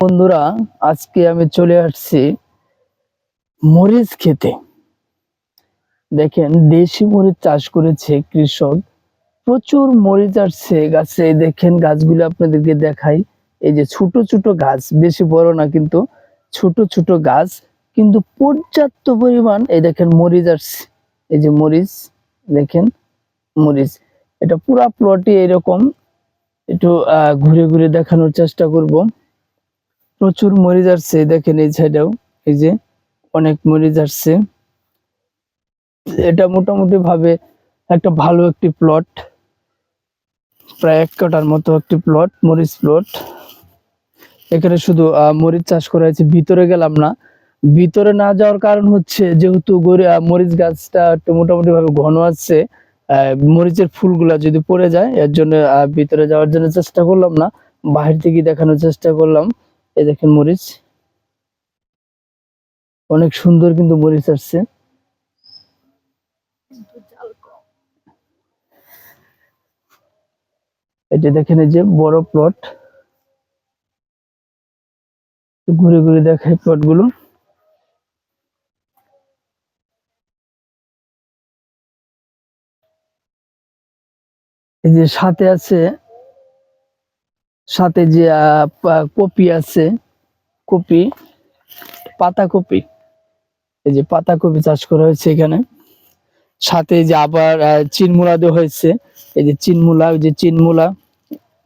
বন্ধুরা, আজকে আমি চলে আসছি মরিচ খেতে। দেখেন, দেশি মরিচ চাষ করেছে কৃষক। প্রচুর মরিচ আসছে গাছে। দেখেন গাছগুলো আপনাদেরকে দেখাই। এই যে ছোট ছোট গাছ, বেশি বড় না, কিন্তু ছোট ছোট গাছ, কিন্তু পর্যাপ্ত পরিমাণ। এই দেখেন মরিচ আসছে। এই যে মরিচ, দেখেন মরিচ। এটা পুরা প্লটে এরকম। একটু ঘুরে ঘুরে দেখানোর চেষ্টা করব। প্রচুর মরিচ আসছে, দেখেন এই সাইডেও এই যে অনেক মরিচ আসছে। এটা মোটামুটি ভাবে একটা ভালো একটি প্লট, প্রায় 1 কাঠার মতো একটি প্লট, মরিচ প্লট। এখানে শুধু মরিচ চাষ করা হয়েছে। ভিতরে গেলাম না। ভিতরে না যাওয়ার কারণ হচ্ছে, যেহেতু মরিচ গাছটা একটু মোটামুটি ভাবে ঘন আছে, মরিচের ফুলগুলা যদি পড়ে যায়, এর জন্য ভিতরে যাওয়ার জন্য চেষ্টা করলাম না, বাহির থেকে দেখানোর চেষ্টা করলাম। এই দেখেন মরিচ, অনেক সুন্দর কিন্তু মরিচ আসছে। এটা দেখেন, এই যে বড় প্লট। ঘুরে ঘুরে দেখাই প্লট গুলো। এই যে সাথে আছে, সাথে যে কপি আছে, কপি, পাতা কপি। এই যে পাতা কপি চাষ করা হয়েছে এখানে। সাথে যে আবার চিনমূলা দেওয়া হয়েছে। এই যে চিনমূলা, ওই যে চিনমূলা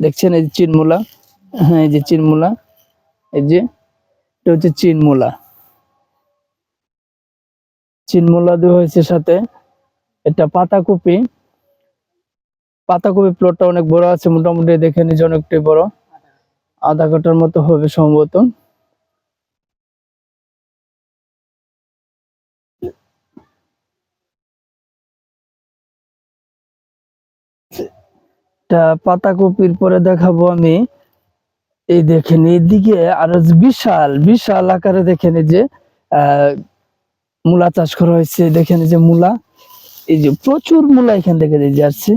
দেখছেন, এই যে চিনমূলা। হ্যাঁ, এই যে চিনমূলা, এই যে এটা হচ্ছে চিনমূলা। চিনমূলা দেওয়া হয়েছে সাথে। এটা পাতাকপি। পাতাকপি প্লটটা অনেক বড় আছে, মোটামুটি দেখেন এই যে অনেকটাই বড়, আধা কাঠার মতো হবে সম্ভবত। পাতাকপির পরে দেখাবো আমি। এই দেখেন এইদিকে আরো বিশাল বিশাল আকারে, দেখেন এই যে আহ মূলা চাষ করা হয়েছে। দেখেন এই যে মূলা, এই যে প্রচুর মূলা এখান থেকে যে আসছে।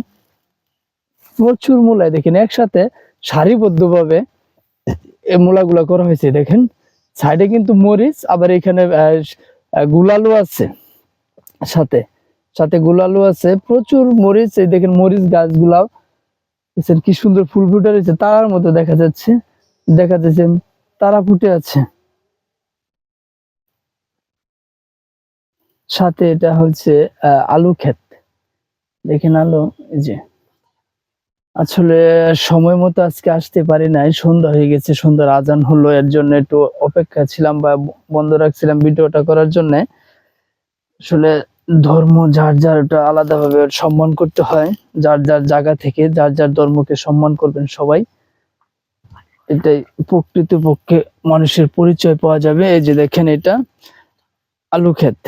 প্রচুর মূলা, দেখেন একসাথে সারিবদ্ধ ভাবে এই মূলাগুলা করা হয়েছে। দেখেন সাইডে কিন্তু মরিচ, আবার এখানে গুলালু আছে সাথে, সাথে গুলালু আছে, প্রচুর মরিচ। এই দেখেন মরিচ গাছগুলাও দেখছেন কি সুন্দর ফুল ফুটে রয়েছে, তারার মতো দেখা যাচ্ছে। দেখা যাচ্ছে তারা ফুটে আছে। সাথে এটা হচ্ছে আলু ক্ষেত। দেখেন আলু, এই যে আসলে সময় মতো আজকে আসতে পারি নাই, সন্ধ্যা হয়ে গেছে, সন্ধ্যার আজান হলো, এর জন্য একটু অপেক্ষা ছিলাম বা বন্ধ রাখছিলাম ভিডিওটা করার জন্য। আসলে ধর্ম যার যারটা আলাদাভাবে সম্মান করতে হয়। যার যার জায়গা থেকে যার যার ধর্মকে সম্মান করবেন সবাই। এটাই প্রকৃতপক্ষে মানুষের পরিচয় পাওয়া যাবে। এই যে দেখেন এটা আলু ক্ষেত।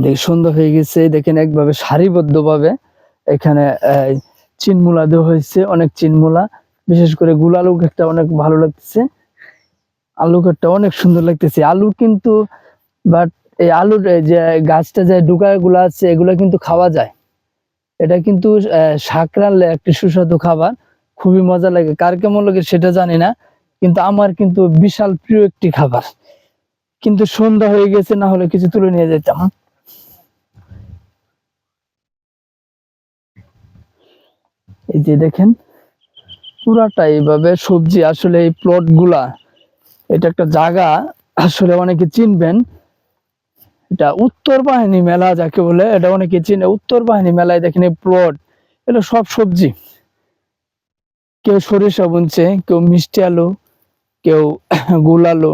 দেখে সুন্দর হয়ে গেছে। দেখেন একভাবে সারিবদ্ধ ভাবে এখানে চিনমূলা দেওয়া হয়েছে, অনেক চিনমূলা। বিশেষ করে গুলালু ক্ষেতটা অনেক ভালো লাগতেছে। আলু ক্ষেতটা অনেক সুন্দর লাগতেছে। আলু কিন্তু, বাট এই আলুর যে গাছটা যে ডুকায় গুলা আছে, এগুলা কিন্তু খাওয়া যায়। এটা কিন্তু শাক রান্নলে একটি সুস্বাদু খাবার, খুবই মজা লাগে। কার কেমন লাগে সেটা জানি না, কিন্তু আমার কিন্তু বিশাল প্রিয় একটি খাবার। কিন্তু সন্ধ্যা হয়ে গেছে, না হলে কিছু তুলে নিয়ে যেতাম। এই যে দেখেন পুরাটা এইভাবে সবজি। আসলে এই প্লট গুলা, এটা একটা জায়গা, আসলে অনেকে চিনবেন। এটা উত্তর বাহিনী মেলা যাকে বলে, এটা অনেকে চিনে। উত্তর বাহিনী মেলায় দেখেন এই প্লট, এটা সব সবজি। কেউ সরিষা বুনছে, কেউ মিষ্টি আলু, কেউ গোল আলু,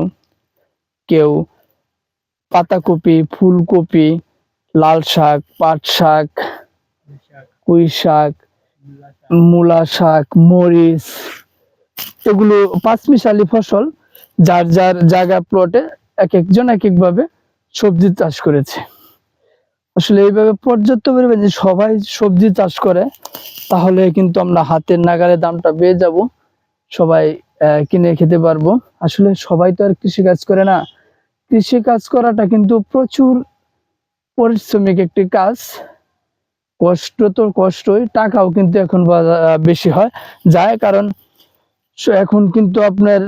কেউ পাতাকপি, ফুলকপি, লাল শাক, পাট শাক, পুঁই শাক, মূলা শাক, মরিচ, এগুলো পাঁচমিশালি ফসল। যার যার জায়গা প্লটে এক একজন এক এক ভাবে সবজি চাষ করেছে। আসলে এইভাবে পর্যাপ্ত পরিমাণে সবাই সবজি চাষ করে, তাহলে কিন্তু আমরা হাতের নাগালে দামটা পেয়ে যাব, সবাই কিনে খেতে পারবো। আসলে সবাই তো আর কৃষি কাজ করে না। কৃষি কাজ করাটা কিন্তু প্রচুর পরিশ্রমিক একটি কাজ। কষ্ট তো কষ্টই, টাকাও কিন্তু এখন বেশি হয় যায়, কারণ এখন কিন্তু আপনার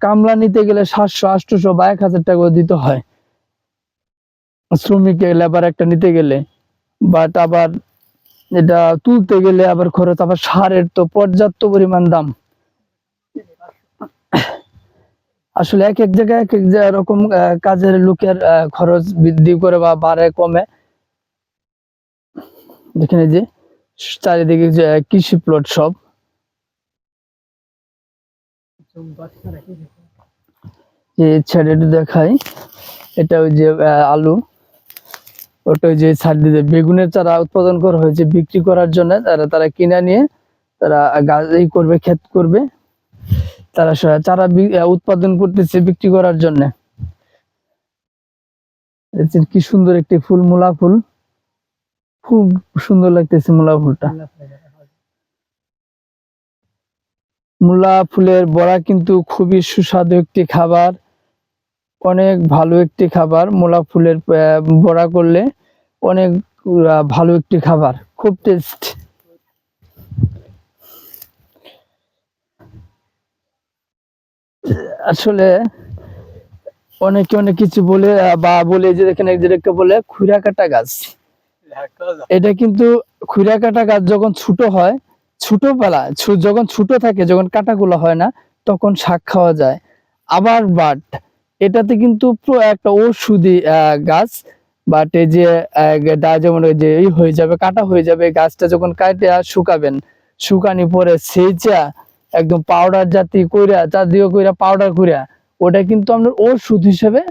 কামলা নিতে গেলে 700 800 বা 1000 টাকা দিতে হয় শ্রমিক লেবার একটা নিতে গেলে। বাট আবার এটা তুলতে গেলে আবার খরচ, আবার সারের তো পর্যাপ্ত পরিমাণ দাম। আসলে এক এক জায়গায় এক এক রকম কাজের লোকের খরচ বৃদ্ধি করে বা বাড়ে কমে। দেখেন এই যে চারিদিকে যে কৃষি প্লট সব। যে ছেড়ে দেখাই, এটা ওই যে আলু, ওটা ওই যে ছাদ দিয়ে বেগুনের চারা উৎপাদন করা হয়েছে বিক্রি করার জন্য। তারা কিনে নিয়ে তারা গাছ করবে, ক্ষেত করবে, তারা চারা উৎপাদন করতেছে বিক্রি করার জন্য। কি সুন্দর একটি ফুল, মূলা ফুল, খুব সুন্দর লাগতেছে মূলা ফুলটা। মূলা ফুলের বড়া কিন্তু খুবই সুস্বাদু একটি খাবার, অনেক ভালো একটি খাবার। মূলা ফুলের বড়া করলে অনেক ভালো একটি খাবার, খুব টেস্ট। আসলে অনেকে অনেক কিছু বলে বা বলে যে দেখেন একজনকে বলে খুঁড়া কাটা গাছ। এটা কিন্তু খুঁড়া কাটা গাছ যখন ছোট হয়, ছোটবেলা যখন ছোট থাকে, যখন কাটাগুলো হয় না, তখন শাক খাওয়া যায়। আবার বাট এটাতে কিন্তু একটা ঔষধি গাছ। বাট এই যে যেমন ওই যে হয়ে যাবে, কাটা হয়ে যাবে, গাছটা যখন কাটে শুকাবেন, শুকানি পরে সেইটা একদম পাউডার জাতীয় কইরা পাউডার কইরা ওটা কিন্তু আমরা ওষুধ হিসেবে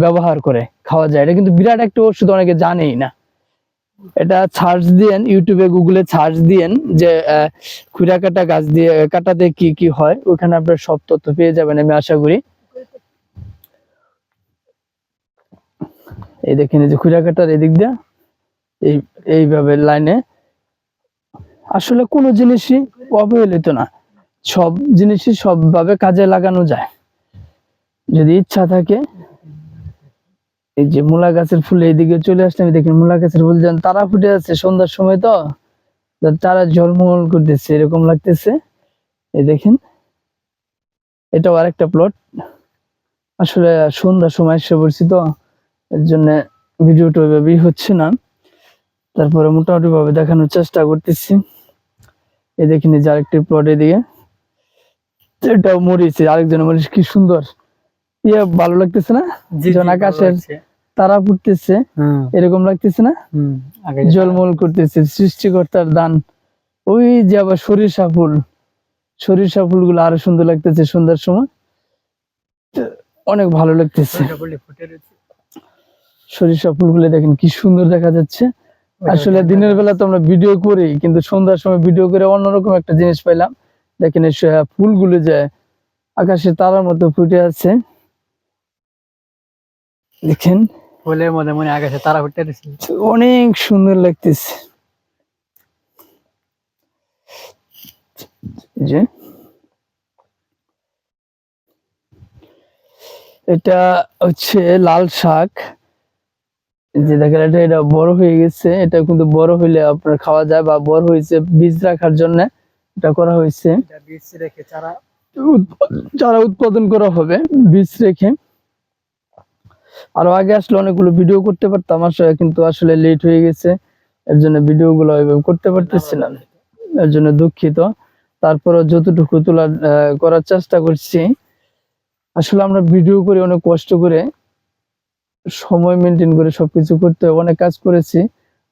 ব্যবহার করে খাওয়া যায়। এটা কিন্তু বিরাট একটা ওষুধ, অনেকে জানেই না। এটা সার্চ দিয়েন, ইউটিউবে গুগলে সার্চ দিয়েন যে খুঁড়া কাটা গাছ দিয়ে কাটাতে কি কি হয়, ওখানে আপনার সব তথ্য পেয়ে যাবেন আমি আশা করি। এই দেখেন এই যে খুঁড়া কাটার এদিক দিয়ে এইভাবে লাইনে। আসলে কোনো জিনিসই অবহেলিত না, সব জিনিসই সবভাবে কাজে লাগানো যায় যদি ইচ্ছা থাকে। এই যে মূলা গাছের ফুল এইদিকে চলে আসলে আমি দেখি মূলা গাছের ফুল যেন তারা ফুটে আছে সন্ধ্যার সময়, তো তারা ঝলমল করতেছে এরকম লাগতেছে। এই দেখেন এটাও আরেকটা প্লট। আসলে সন্ধ্যার সময় এসে পড়ছি তো, এর জন্য ভিডিওটা ওইভাবেই হচ্ছে না, তারপরে মোটামুটি ভাবে দেখানোর চেষ্টা করতেছি। এই দেখেন এই যে আরেকটি প্লট, এদিকে এটাও মরিচ, আরেকজন মরিচ, কি সুন্দর ভালো লাগতেছে না? যখন আকাশের তারা ফুটতেছে এরকম লাগতেছে না? জলমল করতেছে, সৃষ্টিকর্তার দান। ওই যে আবার সরিষা ফুল গুলো আরো সুন্দর লাগতেছে সন্ধ্যার সময়, অনেক ভালো লাগতেছে। সরিষা ফুলগুলো দেখেন কি সুন্দর দেখা যাচ্ছে। আসলে দিনের বেলা তো আমরা ভিডিও করি, কিন্তু সন্ধ্যার সময় ভিডিও করে অন্যরকম একটা জিনিস পাইলাম। দেখেন এই ফুলগুলো যে আকাশে তারার মতো ফুটে আছে, দেখেন ফুলের মধ্যে মনে আকাশে তারা ফুটে আছে, অনেক সুন্দর লাগতেছে। যে এটা হচ্ছে লাল শাক, যে দেখেন এটা বড় হয়ে গেছে। এটা কিন্তু বড় হইলে আপনার খাওয়া যায়, বা বড় হয়েছে বীজ রাখার জন্য এটা করা হয়েছে। বীজ রেখে চারা উৎপাদন করা হবে বীজ রেখে। আরো আগে আসলে অনেকগুলো ভিডিও করতে পারতাম আসলে, কিন্তু আসলে লেট হয়ে গেছে, এর জন্য ভিডিও গুলো করতে পারতেছি না, এর জন্য দুঃখিত। তারপরে যতটুকু তোলার করার চেষ্টা করছি। আসলে আমরা ভিডিও করে অনেক কষ্ট করে, সময় মেনটেন করে সবকিছু করতে অনেক কাজ করেছি,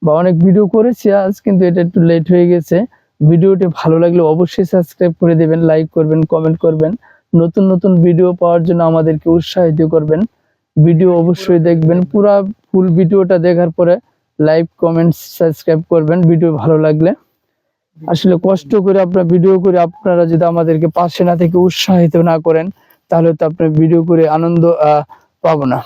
বা অনেক ভিডিও করেছি আজ, কিন্তু এটা একটু লেট হয়ে গেছে। ভিডিওটি ভালো লাগলে অবশ্যই সাবস্ক্রাইব করে দেবেন, লাইক করবেন, কমেন্ট করবেন। নতুন নতুন ভিডিও পাওয়ার জন্য আমাদেরকে উৎসাহিত করবেন। ভিডিও অবশ্যই দেখবেন, পুরো ফুল ভিডিওটা দেখার পরে লাইক, কমেন্ট, সাবস্ক্রাইব করবেন ভিডিও ভালো লাগলে। আসলে কষ্ট করে আপনারা ভিডিও করে আপনারা যদি আমাদেরকে পাশে না থেকে উৎসাহিত না করেন, তাহলে তো আপনার ভিডিও করে আনন্দ পাবো না।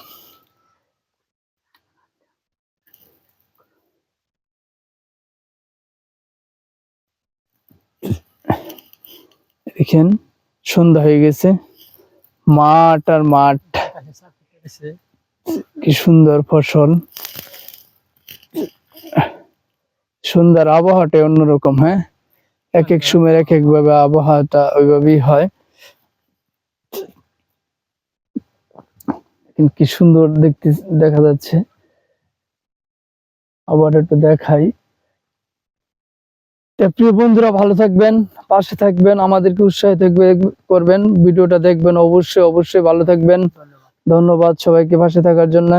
দেখেন সন্ধ্যা হয়ে গেছে, মাঠ আর মাঠ, কি সুন্দর ফসল, সন্ধ্যার আবহাওয়াটাই অন্যরকম। হ্যাঁ, এক এক সময় এক এক ভাবে আবহাওয়াটা ওইভাবেই হয়। কিন্তু কি সুন্দর দেখতে দেখা যাচ্ছে। আবার একটু দেখাই। প্রিয় বন্ধুরা, ভালো থাকবেন, পাশে থাকবেন, আমাদেরকে উৎসাহিত করবেন, ভিডিওটা দেখবেন, অবশ্যই অবশ্যই ভালো থাকবেন। ধন্যবাদ সবাইকে পাশে থাকার জন্য।